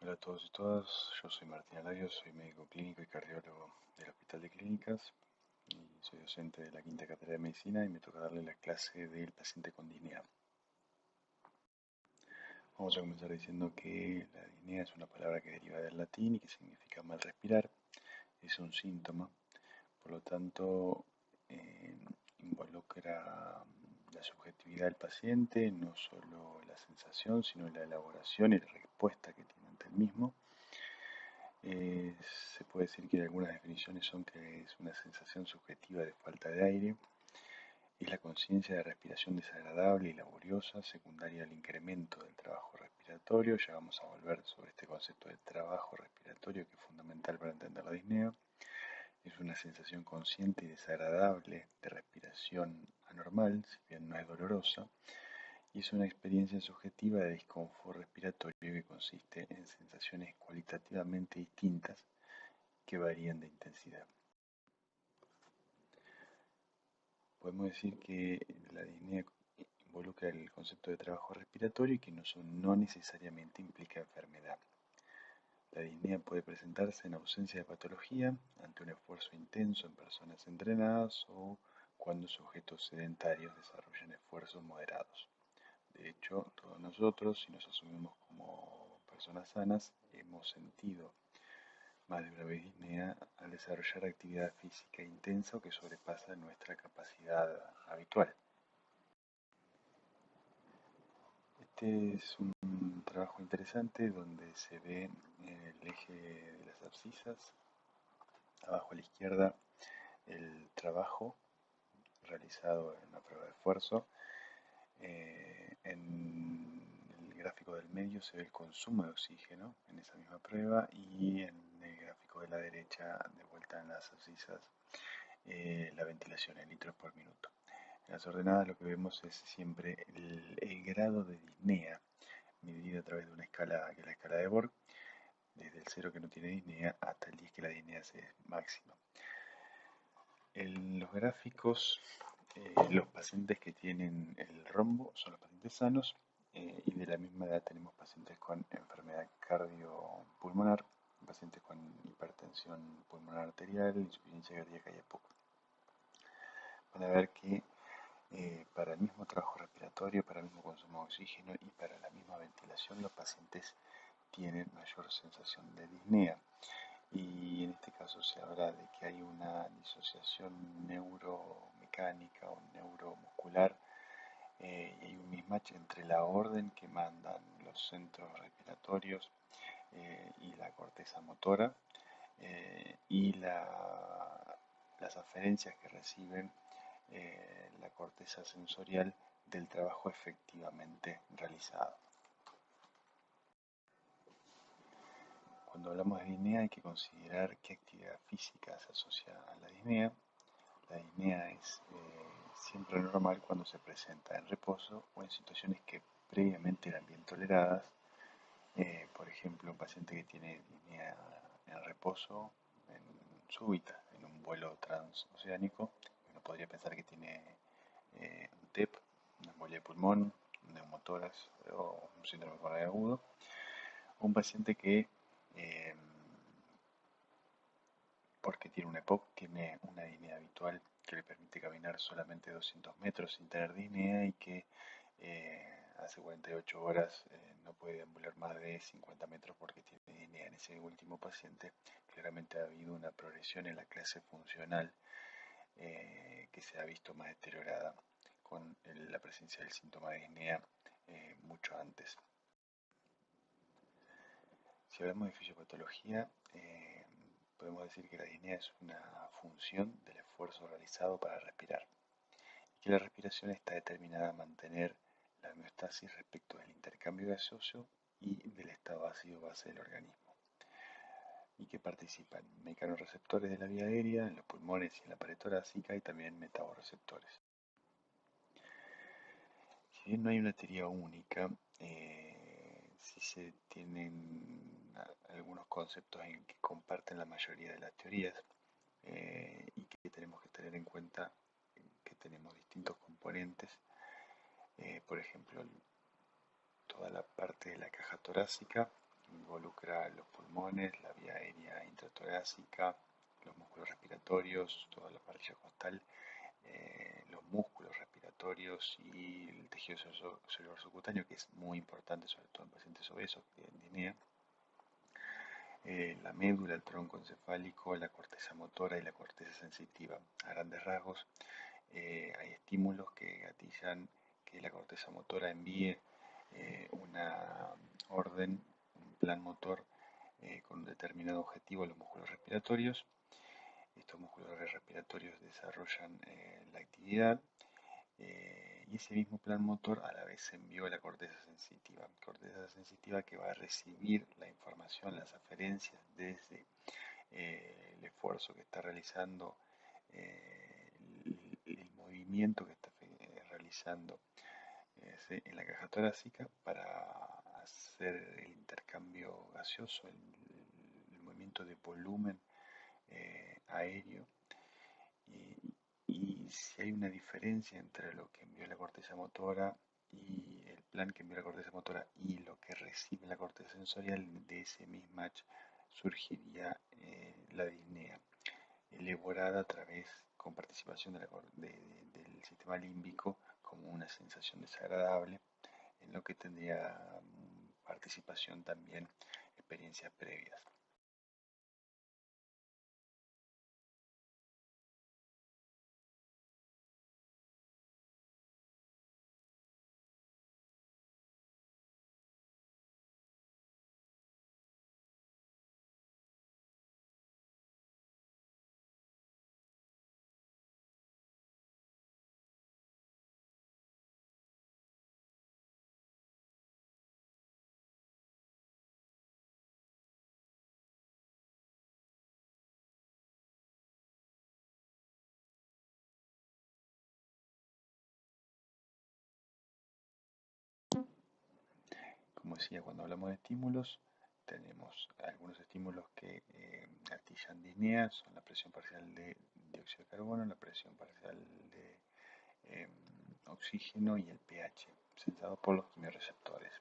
Hola a todos y todas, yo soy Martín Alario, soy médico clínico y cardiólogo del Hospital de Clínicas y soy docente de la quinta cátedra de medicina y me toca darle la clase del paciente con disnea. Vamos a comenzar diciendo que la disnea es una palabra que deriva del latín y que significa mal respirar, es un síntoma, por lo tanto eh, involucra la subjetividad del paciente, no solo la sensación, sino la elaboración y la respuesta que tiene ante el mismo. Se puede decir que algunas definiciones son que es una sensación subjetiva de falta de aire, es la conciencia de respiración desagradable y laboriosa, secundaria al incremento del trabajo respiratorio. Ya vamos a volver sobre este concepto de trabajo respiratorio que es fundamental para entender la disnea. Es una sensación consciente y desagradable de respiración anormal, si bien no es dolorosa, y es una experiencia subjetiva de disconfort respiratorio que consiste en sensaciones cualitativamente distintas que varían de intensidad. Podemos decir que la disnea involucra el concepto de trabajo respiratorio y que no necesariamente implica enfermedad. La disnea puede presentarse en ausencia de patología, ante un esfuerzo intenso en personas entrenadas o cuando sujetos sedentarios desarrollan esfuerzos moderados. De hecho, todos nosotros, si nos asumimos como personas sanas, hemos sentido más de una vez disnea al desarrollar actividad física intensa o que sobrepasa nuestra capacidad habitual. Este es un trabajo interesante donde se ve el eje de las abscisas, abajo a la izquierda el trabajo realizado en una prueba de esfuerzo. En el gráfico del medio se ve el consumo de oxígeno en esa misma prueba y en el gráfico de la derecha, de vuelta en las abscisas, la ventilación en litros por minuto. En las ordenadas lo que vemos es siempre el grado de disnea medido a través de una escala que es la escala de Borg, desde el 0 que no tiene disnea hasta el 10 que la disnea es máxima. En los gráficos, los pacientes que tienen el rombo son los pacientes sanos y de la misma edad tenemos pacientes con enfermedad cardiopulmonar, pacientes con hipertensión pulmonar arterial, insuficiencia cardíaca y EPOC. Van a ver que para el mismo trabajo respiratorio, para el mismo consumo de oxígeno y para la misma ventilación, los pacientes tienen mayor sensación de disnea. Y en este caso se habla de que hay una disociación neuromecánica o neuromuscular y hay un mismatch entre la orden que mandan los centros respiratorios y la corteza motora y las aferencias que reciben la corteza sensorial del trabajo efectivamente realizado. Cuando hablamos de disnea hay que considerar qué actividad física se asocia a la disnea. La disnea es siempre normal cuando se presenta en reposo o en situaciones que previamente eran bien toleradas. Por ejemplo, un paciente que tiene disnea en reposo, en súbita, en un vuelo transoceánico, uno podría pensar que tiene un TEP, una embolia de pulmón, un neumotórax o un síndrome coronario agudo. O un paciente que porque tiene una EPOC, tiene una disnea habitual que le permite caminar solamente 200 metros sin tener disnea y que hace 48 horas no puede deambular más de 50 metros porque tiene disnea. En ese último paciente claramente ha habido una progresión en la clase funcional que se ha visto más deteriorada con la presencia del síntoma de disnea mucho antes. Si hablamos de fisiopatología, podemos decir que la disnea es una función del esfuerzo realizado para respirar y que la respiración está determinada a mantener la homeostasis respecto del intercambio gaseoso y del estado ácido-base del organismo y que participan mecanorreceptores de la vía aérea, en los pulmones y en la pared torácica y también metaborreceptores. Si bien no hay una teoría única, sí se tienen algunos conceptos en que comparten la mayoría de las teorías y que tenemos que tener en cuenta que tenemos distintos componentes. Por ejemplo, toda la parte de la caja torácica involucra los pulmones, la vía aérea intratorácica, los músculos respiratorios, toda la parrilla costal, los músculos respiratorios y el tejido celular subcutáneo, que es muy importante, sobre todo en pacientes obesos que tienen disnea, la médula, el tronco encefálico, la corteza motora y la corteza sensitiva. A grandes rasgos, hay estímulos que gatillan que la corteza motora envíe una orden, un plan motor con un determinado objetivo a los músculos respiratorios. Estos músculos respiratorios desarrollan la actividad y ese mismo plan motor a la vez se envió a la corteza sensitiva que va a recibir la información, las aferencias desde el esfuerzo que está realizando, el movimiento que está realizando en la caja torácica para hacer el intercambio gaseoso, el movimiento de volumen aéreo. Y si hay una diferencia entre lo que envió la corteza motora y el plan que envió la corteza motora y lo que recibe la corteza sensorial, de ese mismatch surgiría la disnea, elaborada a través, con participación del sistema límbico, como una sensación desagradable, en lo que tendría participación también experiencias previas. Como decía, cuando hablamos de estímulos, tenemos algunos estímulos que gatillan disnea, son la presión parcial de dióxido de carbono, la presión parcial de eh, oxígeno y el pH, sensados por los quimiorreceptores.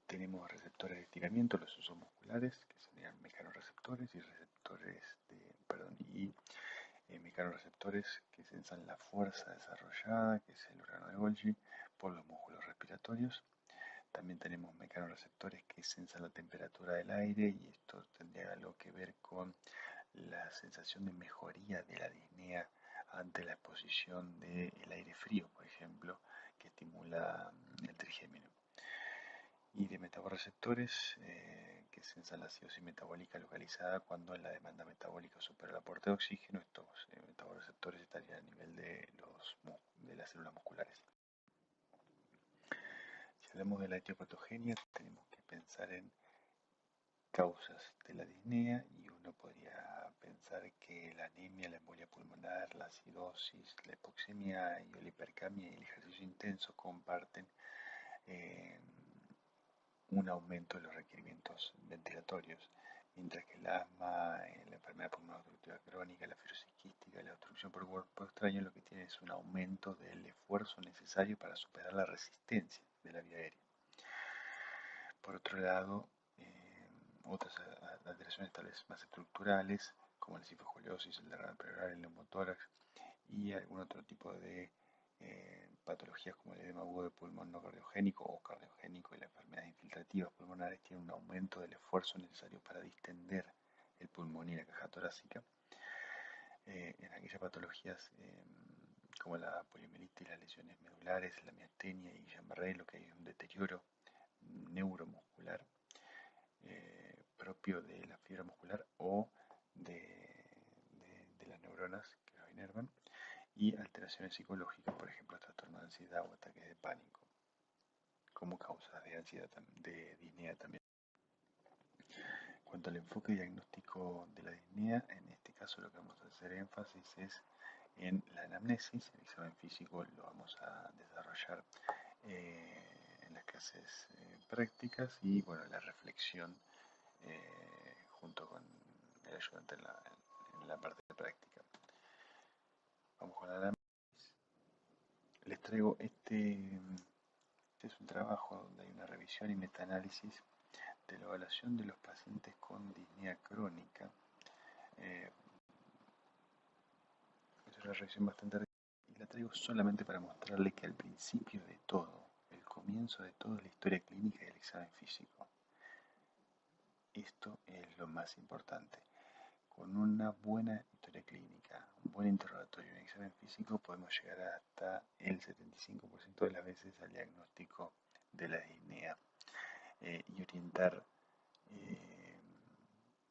Tenemos receptores de estiramiento, los usos musculares, que serían mecanorreceptores y receptores de, perdón, y mecanorreceptores que sensan la fuerza desarrollada, que es el órgano de Golgi, por los músculos respiratorios. También tenemos mecanorreceptores que sensan la temperatura del aire y esto tendría algo que ver con la sensación de mejoría de la disnea ante la exposición del aire frío, por ejemplo, que estimula el trigémino. Y de metaborreceptores que sensan la acidosis metabólica localizada cuando la demanda metabólica supera el aporte de oxígeno. Estos metaborreceptores estarían a nivel de las células musculares. Si hablamos de la etiopatogenia, tenemos que pensar en causas de la disnea y uno podría pensar que la anemia, la embolia pulmonar, la acidosis, la hipoxemia y la hipercamia y el ejercicio intenso comparten eh, un aumento de los requerimientos ventilatorios, mientras que el asma, la enfermedad pulmonar obstructiva crónica, la fibrosis quística, la obstrucción por cuerpo extraño, lo que tiene es un aumento del esfuerzo necesario para superar la resistencia de la vía aérea. Por otro lado, otras alteraciones tal vez más estructurales, como la cifoescoliosis, el derrame pleural, el neumotórax y algún otro tipo de patologías como el edema agudo de pulmón no cardiogénico o cardiogénico y las enfermedades infiltrativas pulmonares tienen un aumento del esfuerzo necesario para distender el pulmón y la caja torácica. En aquellas patologías como la poliomielitis, las lesiones medulares, la miastenia y Guillain-Barré, lo que hay es un deterioro neuromuscular propio de la fibra muscular o de las neuronas que lo inervan, y alteraciones psicológicas, por ejemplo, trastorno de ansiedad o ataques de pánico, como causas de ansiedad, de disnea también. En cuanto al enfoque diagnóstico de la disnea, en este caso lo que vamos a hacer énfasis es en la anamnesis. El examen físico lo vamos a desarrollar en las clases prácticas y bueno, la reflexión junto con el ayudante en la parte práctica. Vamos con la anamnesis. Les traigo este es un trabajo donde hay una revisión y metaanálisis de la evaluación de los pacientes con disnea crónica. Es una revisión bastante rica y la traigo solamente para mostrarle que al principio de todo, el comienzo de todo es la historia clínica y el examen físico. Esto es lo más importante. Con una buena historia clínica, un buen interrogatorio y un examen físico podemos llegar hasta el 75% de las veces al diagnóstico de la disnea y orientar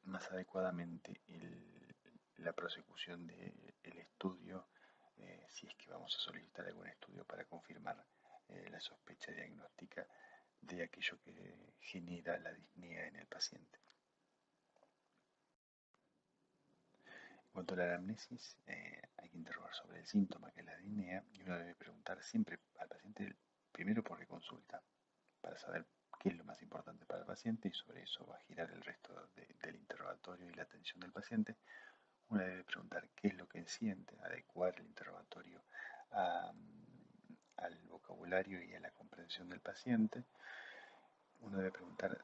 más adecuadamente la prosecución del estudio si es que vamos a solicitar algún estudio para confirmar la sospecha diagnóstica de aquello que genera la disnea en el paciente. En cuanto a la anamnesis, hay que interrogar sobre el síntoma que es la disnea y uno debe preguntar siempre al paciente primero por qué consulta, para saber qué es lo más importante para el paciente y sobre eso va a girar el resto del interrogatorio y la atención del paciente. Uno debe preguntar qué es lo que siente, adecuar el interrogatorio al vocabulario y a la comprensión del paciente. Uno debe preguntar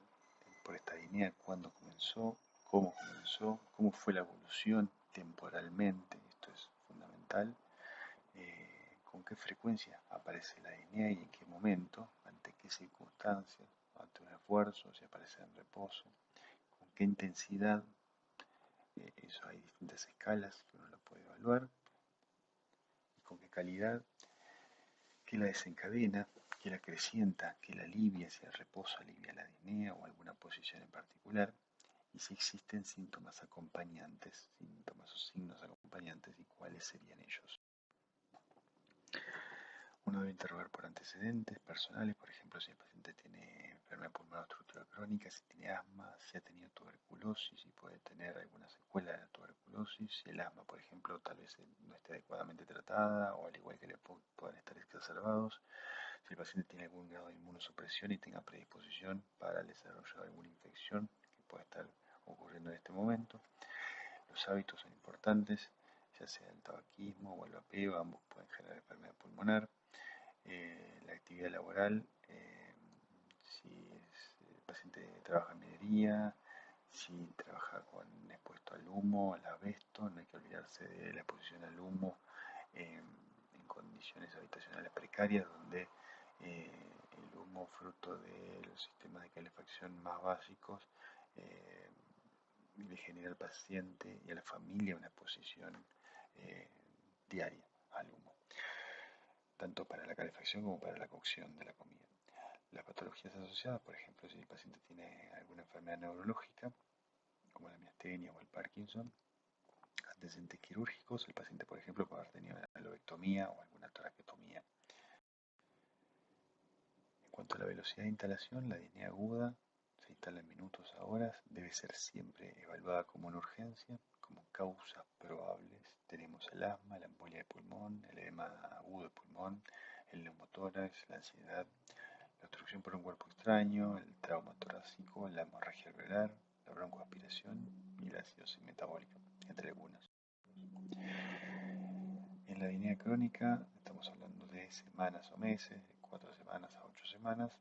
por esta disnea cuándo comenzó, cómo fue la evolución temporalmente, esto es fundamental, con qué frecuencia aparece la disnea y en qué momento, ante qué circunstancias, ante un esfuerzo, si aparece en reposo, con qué intensidad, eso hay distintas escalas que uno lo puede evaluar, y con qué calidad, qué la desencadena, qué la acrecienta, qué la alivia, si el reposo alivia la disnea o alguna posición en particular, y si existen síntomas acompañantes, síntomas o signos acompañantes y cuáles serían ellos. Uno debe interrogar por antecedentes personales, por ejemplo, si el paciente tiene enfermedad pulmonar obstructiva crónica, si tiene asma, si ha tenido tuberculosis, si puede tener alguna secuela de la tuberculosis, si el asma, por ejemplo, tal vez no esté adecuadamente tratada o al igual que le puedan estar exacerbados, si el paciente tiene algún grado de inmunosupresión y tenga predisposición para el desarrollo de alguna infección que pueda estar ocurriendo en este momento. Los hábitos son importantes, ya sea el tabaquismo o el vapeo, ambos pueden generar enfermedad pulmonar. La actividad laboral, si el paciente trabaja en minería, si trabaja expuesto al humo, al asbesto, no hay que olvidarse de la exposición al humo en condiciones habitacionales precarias donde el humo fruto de los sistemas de calefacción más básicos le genera al paciente y a la familia una exposición diaria al humo, tanto para la calefacción como para la cocción de la comida. Las patologías asociadas, por ejemplo, si el paciente tiene alguna enfermedad neurológica, como la miastenia o el Parkinson, antecedentes quirúrgicos, el paciente, por ejemplo, puede haber tenido una lobectomía o alguna toraquetomía. En cuanto a la velocidad de instalación, la disnea aguda se instala en minutos a horas, debe ser siempre evaluada como una urgencia. Como causas probables tenemos el asma, la embolia de pulmón, el edema agudo de pulmón, el neumotórax, la ansiedad, la obstrucción por un cuerpo extraño, el trauma torácico, la hemorragia alveolar, la broncoaspiración y la acidosis metabólica, entre algunas. En la disnea crónica estamos hablando de semanas o meses, de 4 semanas a 8 semanas.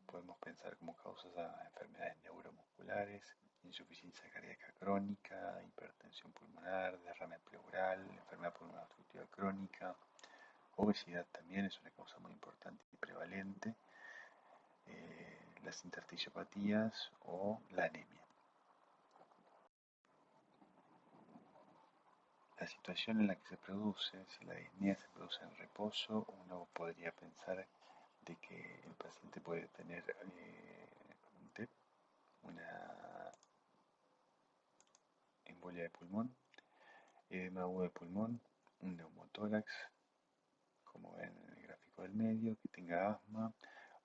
Podemos pensar como causas a enfermedades neuromusculares, insuficiencia cardíaca crónica, hipertensión pulmonar, derrame pleural, enfermedad pulmonar obstructiva crónica, obesidad también es una causa muy importante y prevalente, las intersticiopatías o la anemia. La situación en la que se produce, si la disnea se produce en reposo, uno podría pensar de que el paciente puede tener una embolia de pulmón, edema agudo de pulmón, un neumotórax, como ven en el gráfico del medio, que tenga asma,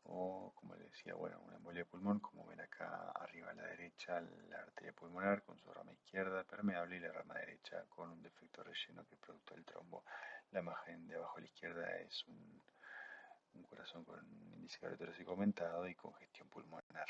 o como les decía, bueno, una embolia de pulmón, como ven acá arriba a la derecha, la arteria pulmonar con su rama izquierda permeable y la rama derecha con un defecto relleno que es producto del trombo. La imagen de abajo a la izquierda es un corazón con un índice cardiothorácico aumentado y congestión pulmonar.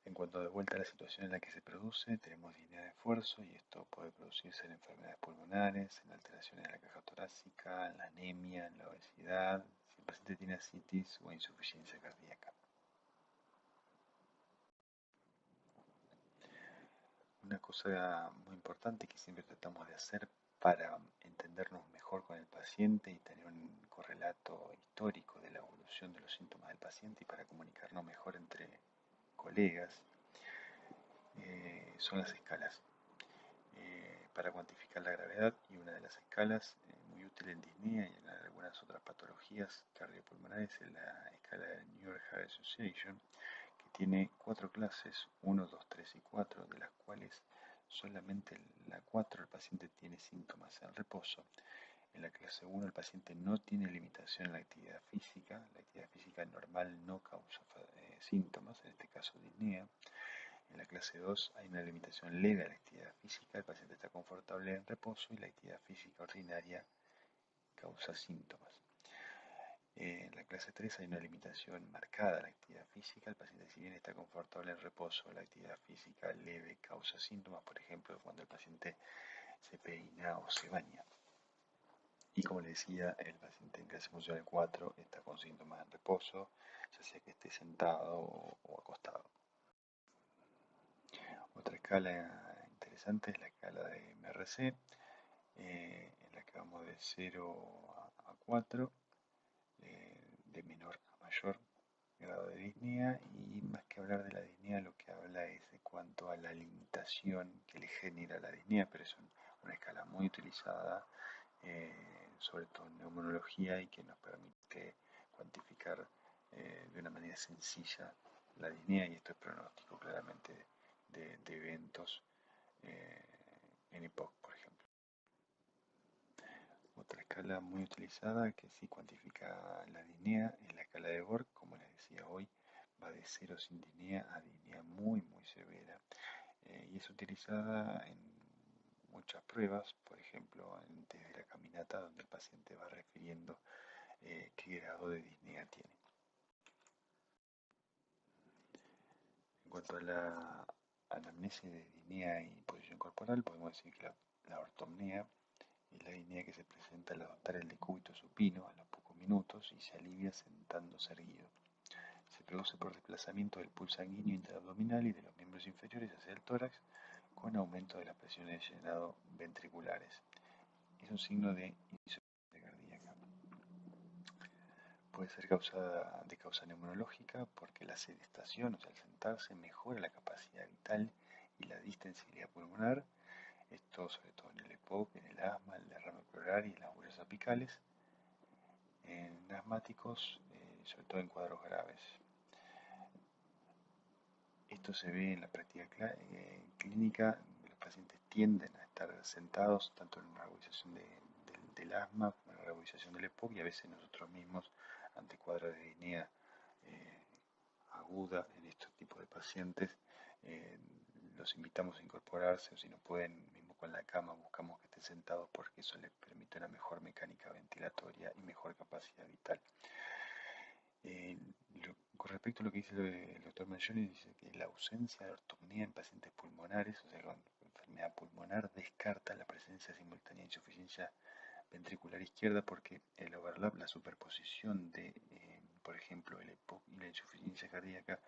En cuanto de vuelta a la situación en la que se produce, tenemos disnea de esfuerzo y esto puede producirse en enfermedades pulmonares, en alteraciones de la caja torácica, en la anemia, en la obesidad. Si el paciente tiene ascitis o insuficiencia cardíaca. Una cosa muy importante que siempre tratamos de hacer para entendernos mejor con el paciente y tener un correlato histórico de la evolución de los síntomas del paciente y para comunicarnos mejor entre colegas, son las escalas. Para cuantificar la gravedad, y una de las escalas muy útil en disnea y en algunas otras patologías cardiopulmonares es la escala de New York Heart Association, que tiene 4 clases, 1, 2, 3 y 4, de las cuales solamente la 4 el paciente tiene síntomas en reposo. En la clase 1 el paciente no tiene limitación en la actividad física normal no causa síntomas, en este caso disnea. En la clase 2 hay una limitación leve a la actividad física, el paciente está confortable en reposo y la actividad física ordinaria causa síntomas. En la clase 3 hay una limitación marcada a la actividad física, el paciente si bien está confortable en reposo, la actividad física leve causa síntomas, por ejemplo cuando el paciente se peina o se baña. Y como le decía, el paciente en clase funcional 4 está con síntomas en reposo, ya sea que esté sentado o acostado. Otra escala interesante es la escala de MRC, en la que vamos de 0 a 4, de menor a mayor grado de disnea, y más que hablar de la disnea lo que habla es de cuanto a la limitación que le genera la disnea, pero es una escala muy utilizada, sobre todo en neumonología, y que nos permite cuantificar de una manera sencilla la disnea, y esto es pronóstico claramente de eventos en EPOC, por ejemplo. Otra escala muy utilizada que sí cuantifica la disnea es la escala de Borg, como les decía hoy, va de 0 sin disnea a disnea muy severa, y es utilizada en muchas pruebas, por ejemplo en test de la caminata, donde el paciente va refiriendo qué grado de disnea tiene. En cuanto a la anamnesis de disnea y posición corporal, podemos decir que la ortopnea es la disnea que se presenta al adoptar el decúbito supino a los pocos minutos y se alivia sentándose erguido. Se produce por desplazamiento del pulso sanguíneo intraabdominal y de los miembros inferiores hacia el tórax, con aumento de las presiones de llenado ventriculares. Es un signo de insuficiencia cardíaca. Puede ser de causa neumonológica porque la sedestación, o sea, el sentarse, mejora la capacidad vital y la distensibilidad pulmonar. Esto sobre todo en el EPOC, en el asma, el derrame pleural y en las huellas apicales. En asmáticos, sobre todo en cuadros graves. Esto se ve en la práctica clínica. Los pacientes tienden a estar sentados tanto en la agudización del asma como en la agudización del EPOC, y a veces nosotros mismos ante cuadros de disnea aguda en estos tipos de pacientes los invitamos a incorporarse, o si no pueden, mismo con la cama, buscamos que estén sentados porque eso les permite una mejor mecánica ventilatoria y mejor capacidad vital. Con respecto a lo que dice el doctor Mangione, dice que la ausencia de ortopnea en pacientes pulmonares, o sea, con enfermedad pulmonar, descarta la presencia simultánea de insuficiencia ventricular izquierda, porque el overlap, la superposición de, por ejemplo, el EPOC y la insuficiencia cardíaca,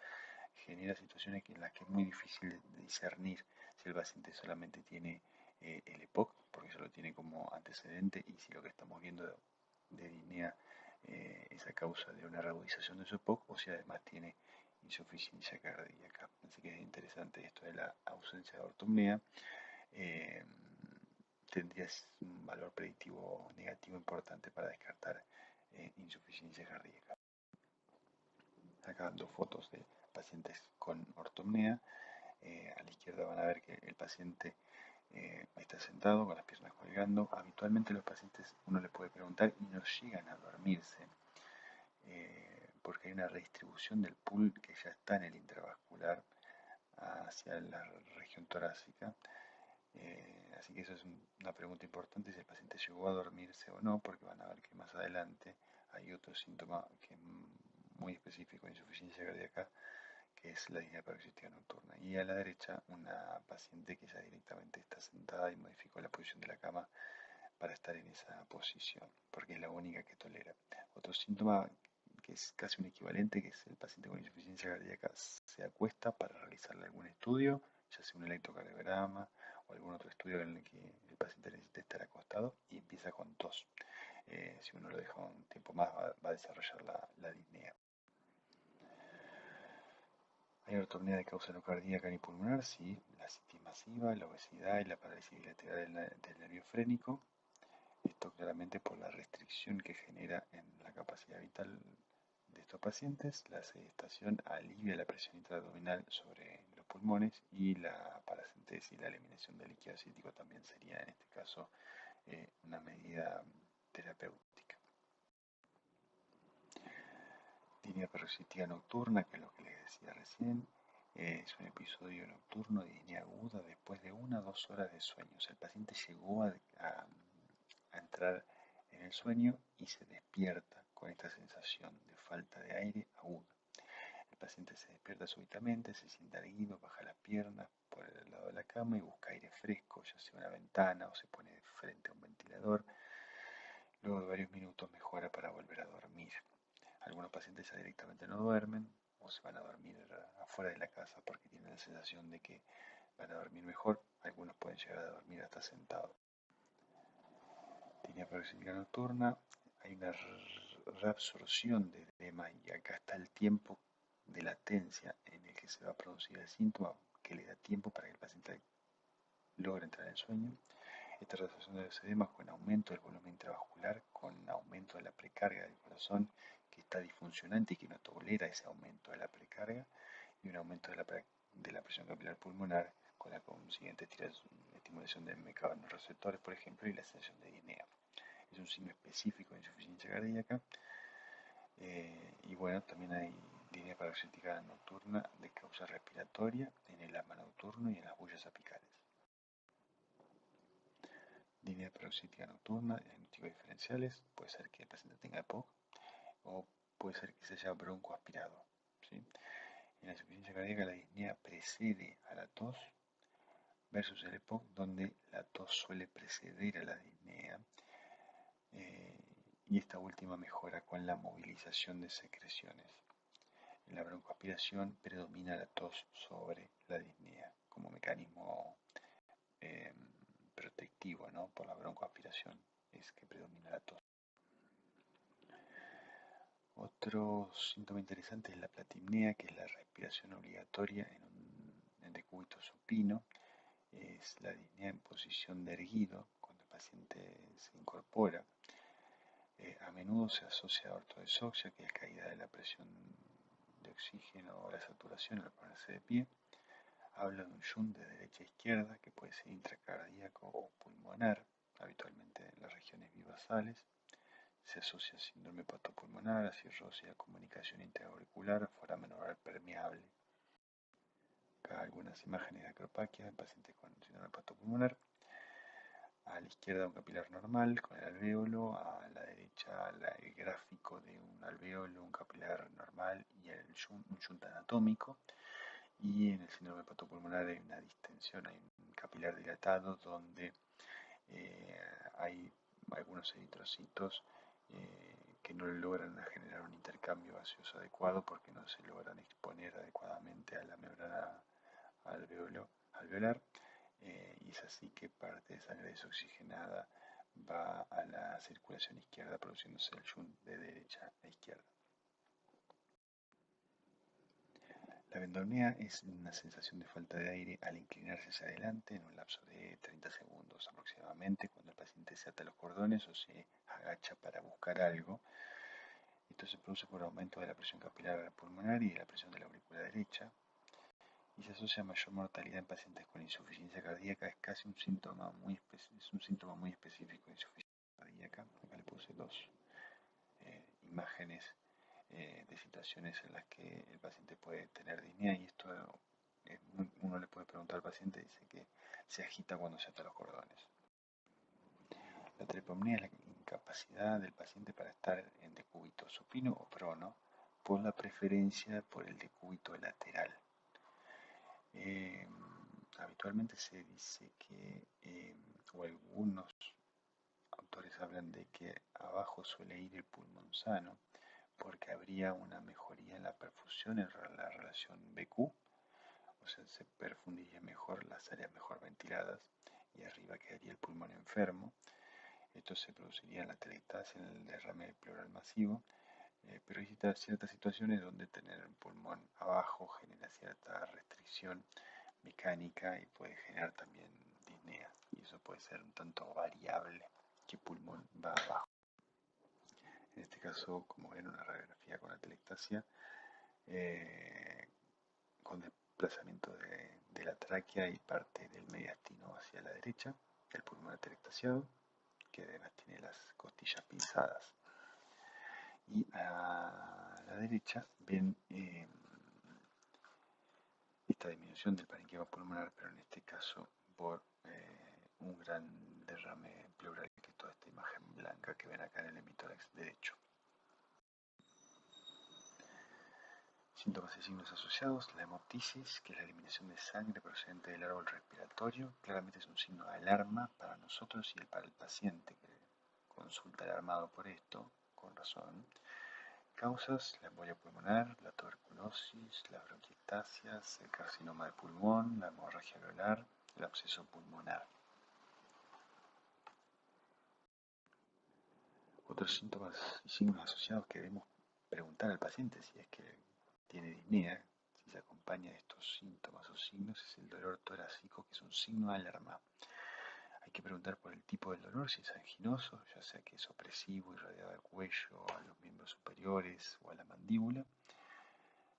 genera situaciones en las que es muy difícil de discernir si el paciente solamente tiene el EPOC, porque eso lo tiene como antecedente, y si lo que estamos viendo de disnea es a causa de una reagudización de su EPOC, o si además tiene insuficiencia cardíaca. Así que es interesante esto de la ausencia de ortopnea. Tendría un valor predictivo negativo importante para descartar insuficiencia cardíaca. Acá dos fotos de pacientes con ortopnea. A la izquierda van a ver que el paciente está sentado con las piernas colgando. Habitualmente los pacientes uno les puede preguntar y no llegan a dormirse porque hay una redistribución del pool que ya está en el intravascular hacia la región torácica. Así que eso es una pregunta importante, si el paciente llegó a dormirse o no, porque van a ver que más adelante hay otro síntoma que es muy específico de insuficiencia cardíaca, que es la disnea paroxística nocturna. Y a la derecha una paciente que ya directamente está sentada y modificó la posición de la cama para estar en esa posición, porque es la única que tolera. Otro síntoma que es casi un equivalente, que es el paciente con insuficiencia cardíaca se acuesta para realizarle algún estudio, ya sea un electrocardiograma o algún otro estudio en el que el paciente necesite estar acostado y empieza con tos. Si uno lo deja un tiempo más va a desarrollar la disnea. Hay ortopnea de causa no cardíaca ni pulmonar, sí, la citis masiva, la obesidad y la parálisis bilateral del nervio frénico. Esto claramente por la restricción que genera en la capacidad vital de estos pacientes. La sedestación alivia la presión intraabdominal sobre los pulmones y la paracentesis, la eliminación del líquido acético también sería en este caso una medida terapéutica. Disnea paroxística nocturna, que es lo que les decía recién, es un episodio nocturno de disnea aguda después de 1 o 2 horas de sueño. O sea, el paciente llegó a entrar en el sueño y se despierta con esta sensación de falta de aire aguda. El paciente se despierta súbitamente, se sienta erguido, baja las piernas por el lado de la cama y busca aire fresco, ya sea una ventana o se pone frente a un ventilador. Luego de varios minutos mejora para volver a dormir. Algunos pacientes ya directamente no duermen o se van a dormir afuera de la casa porque tienen la sensación de que van a dormir mejor. Algunos pueden llegar a dormir hasta sentados. Disnea paroxística nocturna, hay una reabsorción de edema y acá está el tiempo de latencia en el que se va a producir el síntoma que le da tiempo para que el paciente logre entrar en sueño. Esta reabsorción de los edemas con aumento del volumen intravascular, con aumento de la precarga del corazón que está disfuncionante y que no tolera ese aumento de la precarga, y un aumento de la presión capilar pulmonar con la consiguiente estimulación de mecanorreceptores, por ejemplo, y la sensación de disnea. Es un signo específico de insuficiencia cardíaca. Y bueno, también hay disnea paroxística nocturna de causa respiratoria en el asma nocturno y en las bullas apicales. Disnea paroxística nocturna, diagnósticos diferenciales, puede ser que el paciente tenga EPOC o puede ser que se haya broncoaspirado, ¿sí? En la insuficiencia cardíaca la disnea precede a la tos versus el EPOC donde la tos suele preceder a la disnea. Y esta última mejora con la movilización de secreciones. En la broncoaspiración predomina la tos sobre la disnea como mecanismo protectivo, ¿no? Por la broncoaspiración es que predomina la tos. Otro síntoma interesante es la platipnea, que es la respiración obligatoria en decúbito supino. Es la disnea en posición de erguido cuando el paciente se incorpora. A menudo se asocia a ortodesoxia, que es caída de la presión de oxígeno o la saturación al ponerse de pie. Habla de un shunt de derecha a izquierda que puede ser intracardíaco o pulmonar, habitualmente en las regiones bivasales. Se asocia a síndrome hepatopulmonar, a cirrosis, a comunicación interauricular, foramen oral permeable. Acá algunas imágenes de acropaquia en pacientes con síndrome hepatopulmonar. A la izquierda un capilar normal con el alvéolo, a la derecha el gráfico de un alvéolo, un capilar normal y un shunt anatómico. Y en el síndrome hepatopulmonar hay una distensión, hay un capilar dilatado donde hay algunos eritrocitos que no logran generar un intercambio gaseoso adecuado porque no se logran exponer adecuadamente a la membrana alveolar. Y es así que parte de sangre desoxigenada va a la circulación izquierda produciéndose el shunt de derecha a izquierda. La vendopnea es una sensación de falta de aire al inclinarse hacia adelante en un lapso de 30 segundos aproximadamente cuando el paciente se ata los cordones o se agacha para buscar algo. Esto se produce por aumento de la presión capilar pulmonar y de la presión de la aurícula derecha y se asocia a mayor mortalidad en pacientes con insuficiencia cardíaca. Es casi un síntoma muy específico de insuficiencia cardíaca. Acá le puse dos imágenes de situaciones en las que el paciente puede tener disnea y esto uno le puede preguntar al paciente, dice que se agita cuando se ata los cordones. La tripomnea es la incapacidad del paciente para estar en decúbito supino o prono por la preferencia por el decúbito lateral. Habitualmente se dice que, o algunos autores hablan de que abajo suele ir el pulmón sano, porque habría una mejoría en la perfusión en la relación BQ, o sea, se perfundiría mejor las áreas mejor ventiladas y arriba quedaría el pulmón enfermo. Esto se produciría en la atelectasia, en el derrame pleural masivo, pero hay ciertas situaciones donde tener el pulmón abajo genera cierta restricción mecánica y puede generar también disnea, y eso puede ser un tanto variable, qué pulmón va abajo. En este caso, como ven, una radiografía con atelectasia, con desplazamiento de la tráquea y parte del mediastino hacia la derecha, el pulmón atelectasiado, que además tiene las costillas pinzadas. Y a la derecha ven esta disminución del parenquima pulmonar, pero en este caso por un gran derrame pleural, que es toda esta imagen blanca que ven acá en el hemitórax derecho. Síntomas y signos asociados: la hemoptisis, que es la eliminación de sangre procedente del árbol respiratorio, claramente es un signo de alarma para nosotros y para el paciente, que consulta alarmado por esto, con razón. Causas: la embolia pulmonar, la tuberculosis, las bronquiectasias, el carcinoma de pulmón, la hemorragia alveolar, el absceso pulmonar. Otros síntomas y signos asociados que debemos preguntar al paciente si es que tiene disnea, si se acompaña de estos síntomas o signos, es el dolor torácico, que es un signo de alarma. Hay que preguntar por el tipo del dolor, si es anginoso, ya sea que es opresivo, irradiado al cuello, a los miembros superiores o a la mandíbula.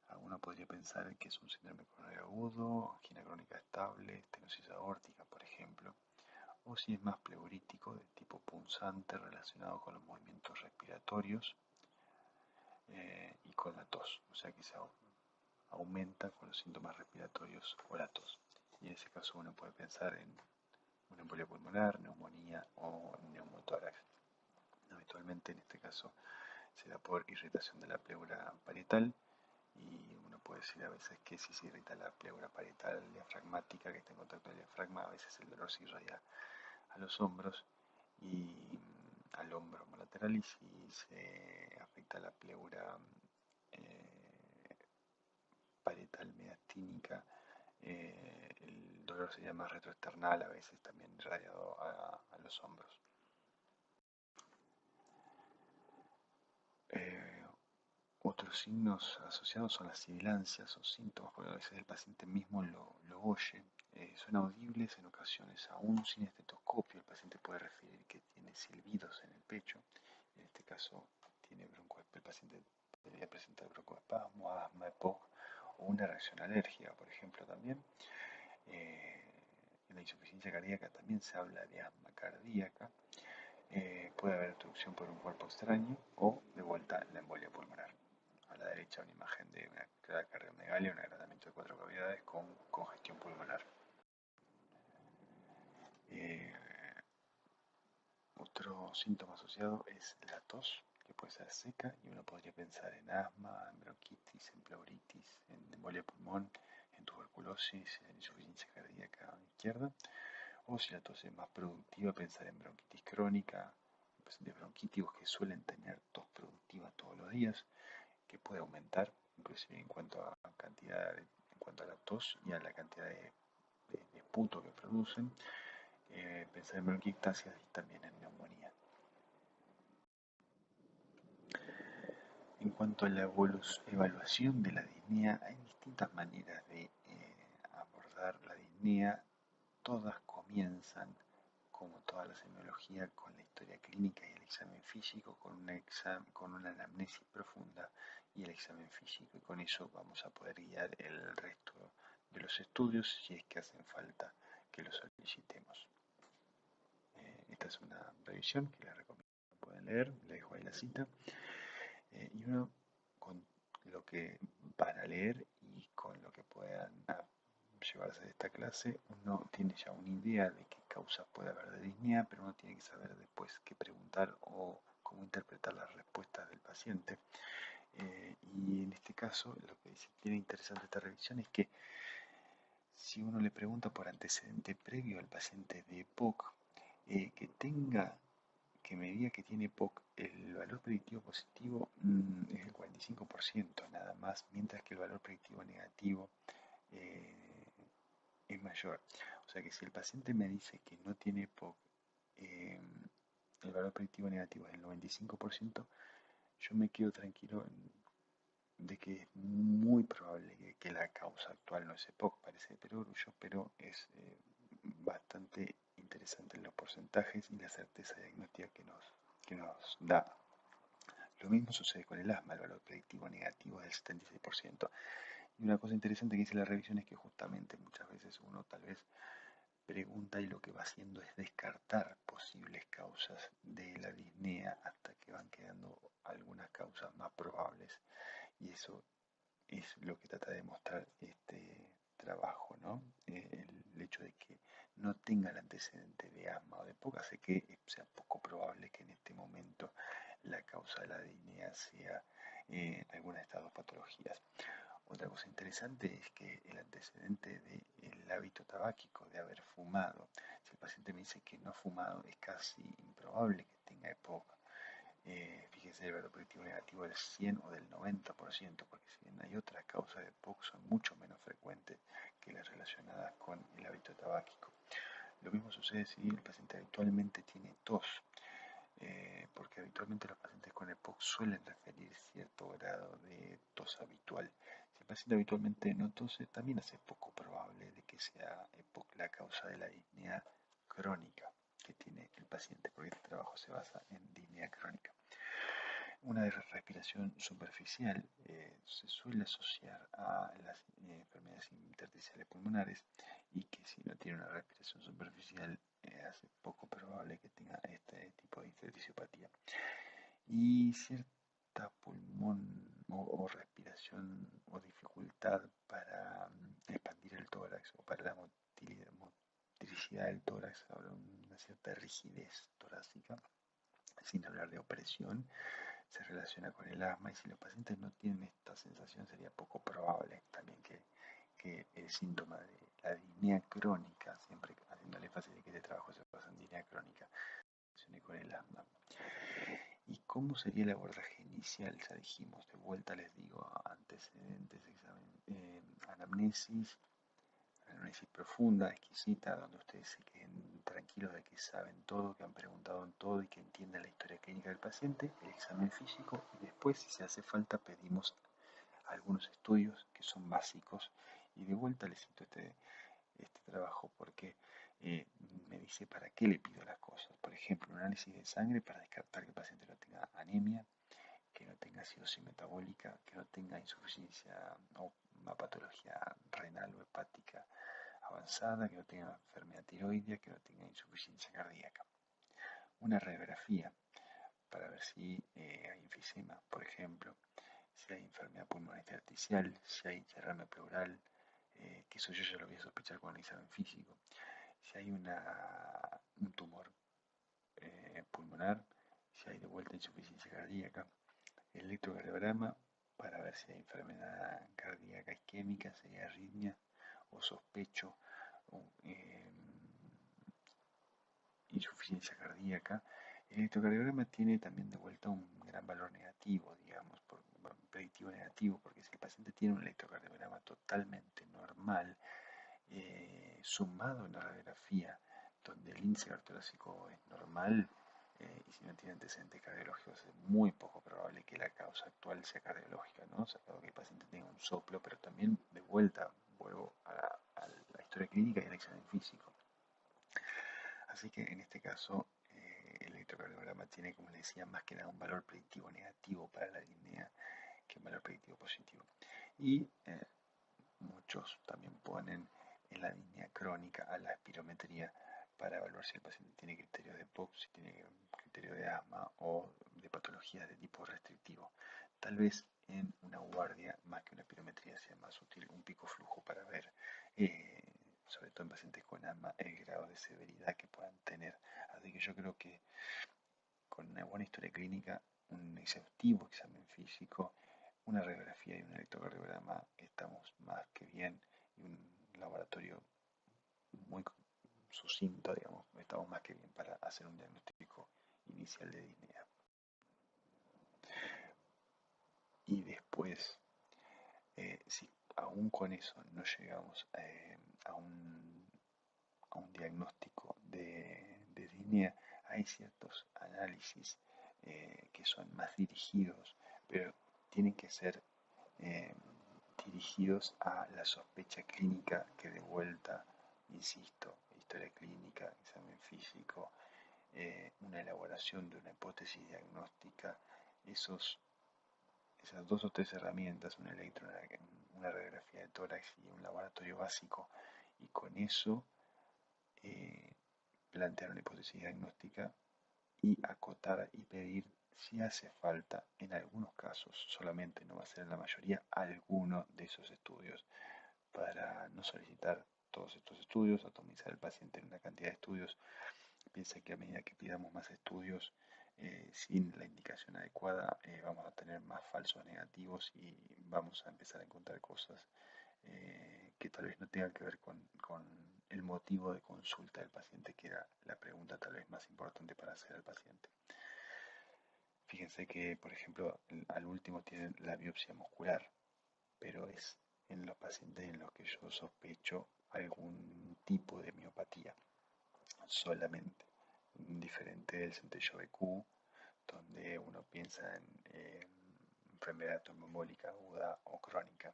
Alguno podría pensar que es un síndrome coronario agudo, angina crónica estable, estenosis aórtica, por ejemplo, o si es más pleurítico, de tipo punzante, relacionado con los movimientos respiratorios y con la tos, o sea que se aumenta con los síntomas respiratorios o la tos. Y en ese caso uno puede pensar en una embolia pulmonar, neumonía o neumotórax. Habitualmente en este caso se da por irritación de la pleura parietal, y uno puede decir a veces que si se irrita la pleura parietal diafragmática, que está en contacto con el diafragma, a veces el dolor se irradia a los hombros y al hombro lateral, y si se afecta la pleura parietal mediastínica, el dolor sería más retroesternal, a veces también irradiado a los hombros. Otros signos asociados son las sibilancias o síntomas, porque a veces el paciente mismo lo oye. Son audibles en ocasiones, aún sin estetoscopio. El paciente puede referir que tiene silbidos en el pecho. En este caso, el paciente podría presentar broncoespasmo, asma, EPOC o una reacción alérgica, por ejemplo, también. En la insuficiencia cardíaca también se habla de asma cardíaca. Puede haber obstrucción por un cuerpo extraño o, de vuelta, la embolia pulmonar. A la derecha una imagen de una cardiomegalia, un agrandamiento de 4 cavidades con congestión pulmonar. Otro síntoma asociado es la tos, que puede ser seca, y uno podría pensar en asma, en bronquitis, en pleuritis, en embolia pulmón, en tuberculosis, en insuficiencia cardíaca izquierda. O si la tos es más productiva, pensar en bronquitis crónica, pacientes bronquíticos que suelen tener tos productiva todos los días, que puede aumentar, inclusive en cuanto a en cuanto a la tos y a la cantidad de esputo que producen. Pensar en bronquiectasias y también en neumonía. En cuanto a la evaluación de la disnea, hay distintas maneras de abordar la disnea. Todas comienzan, como toda la semiología, con la historia clínica y el examen físico, con una anamnesis profunda y el examen físico. Y con eso vamos a poder guiar el resto de los estudios, si es que hacen falta que los solicitemos. Esta es una revisión que les recomiendo, pueden leer, les dejo ahí la cita. Y uno, con lo que van a leer y con lo que puedan llevarse de esta clase, uno tiene ya una idea de qué causas puede haber de disnea, pero uno tiene que saber después qué preguntar o cómo interpretar las respuestas del paciente. Y en este caso, lo que tiene interesante esta revisión es que si uno le pregunta por antecedente previo al paciente de EPOC, que me diga que tiene EPOC, el valor predictivo positivo es el 25% nada más, mientras que el valor predictivo negativo eh, es mayor. O sea que si el paciente me dice que no tiene EPOC, eh, el valor predictivo negativo es el 95%, yo me quedo tranquilo de que es muy probable que la causa actual no es EPOC, parece de perogrullo, pero es bastante interesante en los porcentajes y la certeza diagnóstica que nos da. Lo mismo sucede con el asma, el valor predictivo negativo es del 76%. Y una cosa interesante que dice la revisión es que justamente muchas veces uno tal vez pregunta y lo que va haciendo es descartar posibles causas de la disnea hasta que van quedando algunas causas más probables. Y eso es lo que trata de mostrar este trabajo, ¿no? El hecho de que no tenga el antecedente de asma o de EPOC hace que sea poco probable que en este momento la causa de la disnea sea alguna de estas dos patologías. Otra cosa interesante es que el antecedente del hábito tabáquico, de haber fumado, si el paciente me dice que no ha fumado, es casi improbable que tenga EPOC. Fíjese el valor predictivo negativo del 100 o del 90%, porque si bien hay otras causas de EPOC, son mucho menos frecuentes que las relacionadas con el hábito tabáquico. Lo mismo sucede si el paciente habitualmente tiene tos, porque habitualmente los pacientes con EPOC suelen referir cierto grado de tos habitual. Si el paciente habitualmente no tose, también es poco probable de que sea EPOC la causa de la disnea crónica que tiene el paciente, porque este trabajo se basa en disnea crónica. Una respiración superficial se suele asociar a las enfermedades intersticiales pulmonares y que si no tiene una respiración superficial hace poco probable que tenga este tipo de intersticiopatía. Y cierta pulmón o respiración o dificultad para expandir el tórax o para la motricidad del tórax, habrá una cierta rigidez torácica, sin hablar de opresión, se relaciona con el asma, y si los pacientes no tienen esta sensación sería poco probable también que el síntoma de la disnea crónica, siempre haciendo el énfasis de que este trabajo se basa en disnea crónica, se relacione con el asma. ¿Y cómo sería el abordaje inicial? Ya dijimos, de vuelta les digo, antecedentes, examen, anamnesis profunda, exquisita, donde ustedes se queden tranquilos de que saben todo, que han preguntado en todo y que entienden la historia clínica del paciente, el examen físico, y después, si se hace falta, pedimos algunos estudios que son básicos. Y de vuelta les cito este trabajo porque me dice para qué le pido las cosas. Por ejemplo, un análisis de sangre para descartar que el paciente no tenga anemia, que no tenga acidosis metabólica, que no tenga insuficiencia o una patología renal o hepática avanzada, que no tenga enfermedad tiroidea, que no tenga insuficiencia cardíaca. Una radiografía para ver si hay enfisema, por ejemplo, si hay enfermedad pulmonar intersticial, si hay derrame pleural, que eso yo ya lo voy a sospechar con el examen físico, si hay un tumor pulmonar, si hay de vuelta insuficiencia cardíaca, el electrocardiograma para ver si hay enfermedad cardíaca isquémica, si hay arritmia o sospecho o, insuficiencia cardíaca. El electrocardiograma tiene también de vuelta un gran valor negativo, digamos, predictivo negativo, porque si el paciente tiene un electrocardiograma totalmente normal, sumado en la radiografía, donde el índice cardiológico es normal, y si no tiene antecedentes cardiológicos, es muy poco probable que la causa actual sea cardiológica, ¿no? O sea, que el paciente tenga un soplo, pero también de vuelta vuelvo a la historia clínica y al examen físico. Así que en este caso el electrocardiograma tiene, como les decía, más que nada un valor predictivo negativo para la disnea que un valor predictivo positivo. Y muchos también ponen en la disnea crónica a la espirometría para evaluar si el paciente tiene criterio de EPOC, si tiene criterio de asma o de patologías de tipo restrictivo. Tal vez en una guardia, más que una espirometría, sea más útil un pico flujo para ver, sobre todo en pacientes con asma, el grado de severidad que puedan tener. Así que yo creo que con una buena historia clínica, un exhaustivo examen físico, una radiografía y un electrocardiograma, estamos más que bien, y un laboratorio muy sucinto, digamos, estamos más que bien para hacer un diagnóstico inicial de disnea. Y Entonces, si aún con eso no llegamos a un diagnóstico de línea, hay ciertos análisis que son más dirigidos, pero tienen que ser eh, dirigidos a la sospecha clínica que de vuelta, insisto, historia clínica, examen físico, una elaboración de una hipótesis diagnóstica, esas dos o tres herramientas, una radiografía de tórax y un laboratorio básico, y con eso eh, plantear una hipótesis diagnóstica y acotar y pedir si hace falta, en algunos casos, solamente no va a ser en la mayoría, alguno de esos estudios, para no solicitar todos estos estudios, atomizar al paciente en una cantidad de estudios. Piensa que a medida que pidamos más estudios sin la indicación adecuada, vamos a tener más falsos negativos y vamos a empezar a encontrar cosas que tal vez no tengan que ver con el motivo de consulta del paciente, que era la pregunta tal vez más importante para hacer al paciente. Fíjense que, por ejemplo, al último tienen la biopsia muscular, pero es en los pacientes en los que yo sospecho algún tipo de miopatía solamente, diferente del centello BQ, donde uno piensa en enfermedad trombembólica aguda o crónica,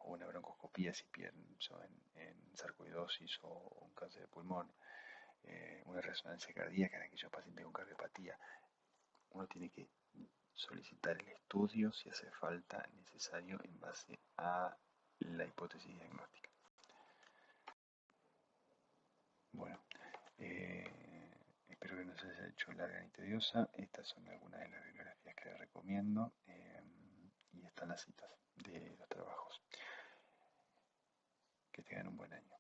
o una broncoscopía si pienso en sarcoidosis o un cáncer de pulmón, una resonancia cardíaca en aquellos pacientes con cardiopatía. Uno tiene que solicitar el estudio si hace falta, necesario, en base a la hipótesis diagnóstica. Bueno, espero que no se haya hecho larga ni tediosa. Estas son algunas de las bibliografías que les recomiendo y están las citas de los trabajos. Que tengan un buen año.